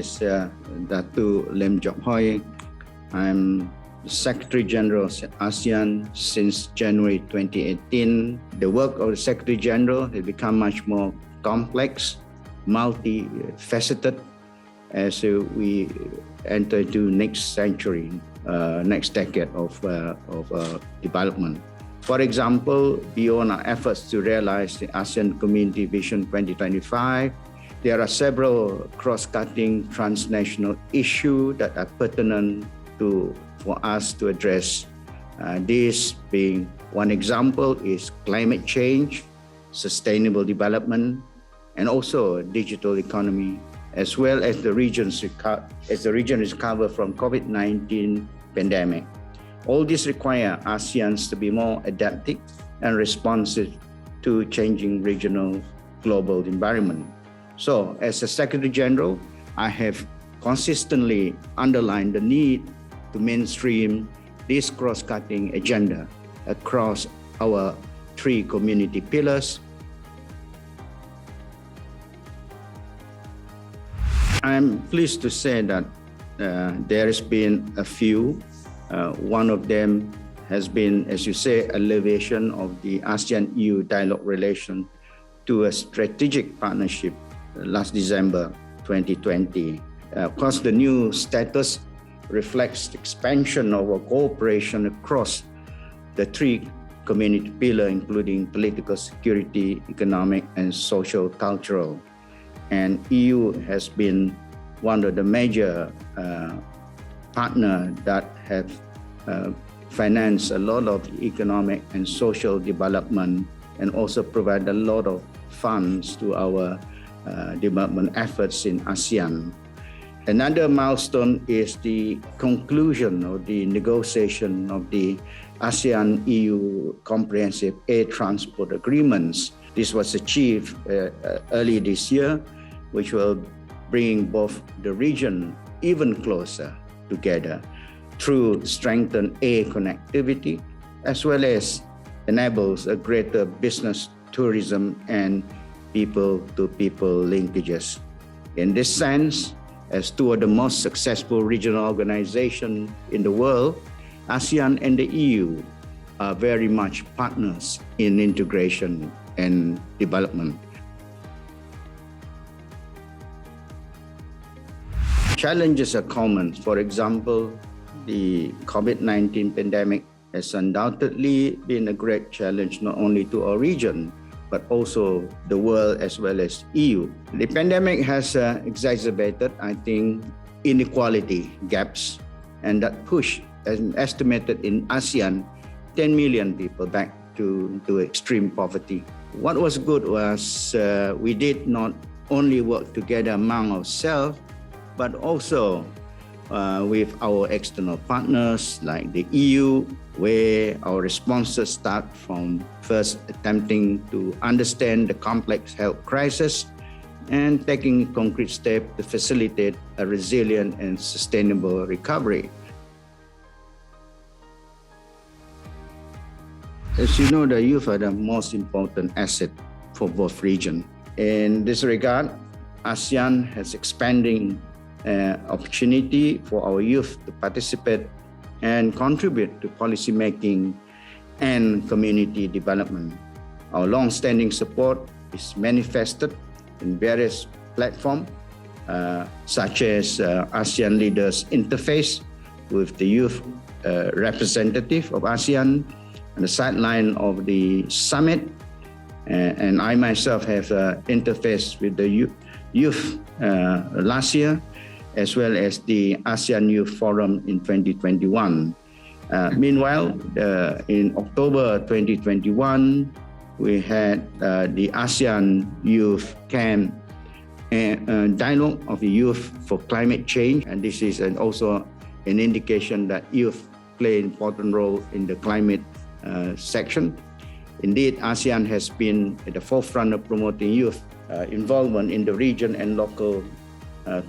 is Dato Lim Jock Hoi. I'm Secretary-General of ASEAN since January 2018. The work of the Secretary-General has become much more complex, multifaceted as we enter into next century, next decade of development. For example, beyond our efforts to realize the ASEAN Community Vision 2025, there are several cross-cutting transnational issues that are pertinent for us to address. This being one example is climate change, sustainable development, and also digital economy, as well as the region recover from COVID-19 pandemic. All this require ASEANs to be more adaptive and responsive to changing regional global environment. So, as a Secretary-General, I have consistently underlined the need to mainstream this cross-cutting agenda across our three community pillars. I'm pleased to say that there has been a few. One of them has been, as you say, elevation of the ASEAN-EU dialogue relation to a strategic partnership last December 2020. Of course, the new status reflects the expansion of our cooperation across the three community pillars, including political, security, economic, and social, cultural. And EU has been one of the major partners that have financed a lot of economic and social development and also provide a lot of funds to our development efforts in ASEAN. Another milestone is the conclusion of the negotiation of the ASEAN-EU Comprehensive Air Transport Agreements. This was achieved early this year, which will bring both the region even closer together through strengthened air connectivity, as well as enables a greater business, tourism, and people-to-people linkages. In this sense, as two of the most successful regional organizations in the world, ASEAN and the EU are very much partners in integration and development. Challenges are common. For example, the COVID-19 pandemic has undoubtedly been a great challenge not only to our region, but also the world as well as EU. The pandemic has exacerbated, I think, inequality gaps, and that pushed, as estimated in ASEAN, 10 million people back to extreme poverty. What was good was we did not only work together among ourselves, but also with our external partners like the EU, where our responses start from first attempting to understand the complex health crisis and taking concrete steps to facilitate a resilient and sustainable recovery. As you know, the youth are the most important asset for both regions. In this regard, ASEAN has expanding opportunity for our youth to participate and contribute to policy making and community development. Our long-standing support is manifested in various platforms, such as ASEAN Leaders Interface with the youth representative of ASEAN on the sideline of the summit. And I myself have interfaced with the youth last year, as well as the ASEAN Youth Forum in 2021. Meanwhile, in October 2021, we had the ASEAN Youth Camp Dialogue of the Youth for Climate Change, and this is also an indication that youth play an important role in the climate section. Indeed, ASEAN has been at the forefront of promoting youth involvement in the region and local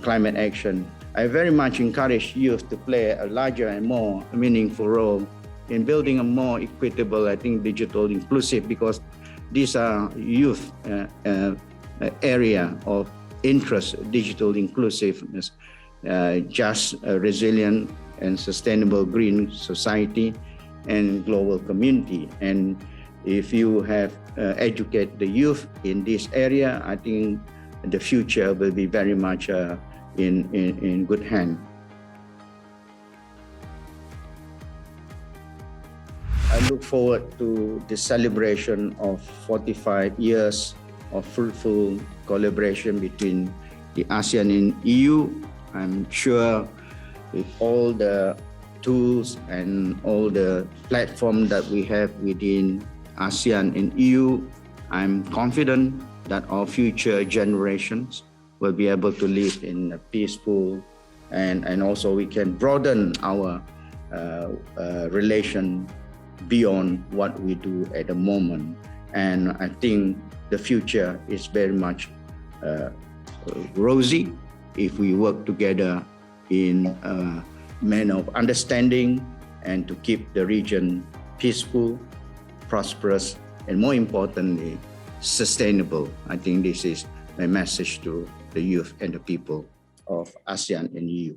climate action. I very much encourage youth to play a larger and more meaningful role in building a more equitable, I think, digital inclusive, because these are youth area of interest, digital inclusiveness, just a resilient and sustainable green society and global community. And if you have educate the youth in this area, I think the future will be very much in good hand. I look forward to the celebration of 45 years of fruitful collaboration between the ASEAN and EU. I'm sure with all the tools and all the platform that we have within ASEAN and EU, I'm confident that our future generations will be able to live in a peaceful and also we can broaden our relation beyond what we do at the moment. And I think the future is very much rosy if we work together in a manner of understanding and to keep the region peaceful, prosperous, and more importantly, sustainable. I think this is my message to the youth and the people of ASEAN and EU.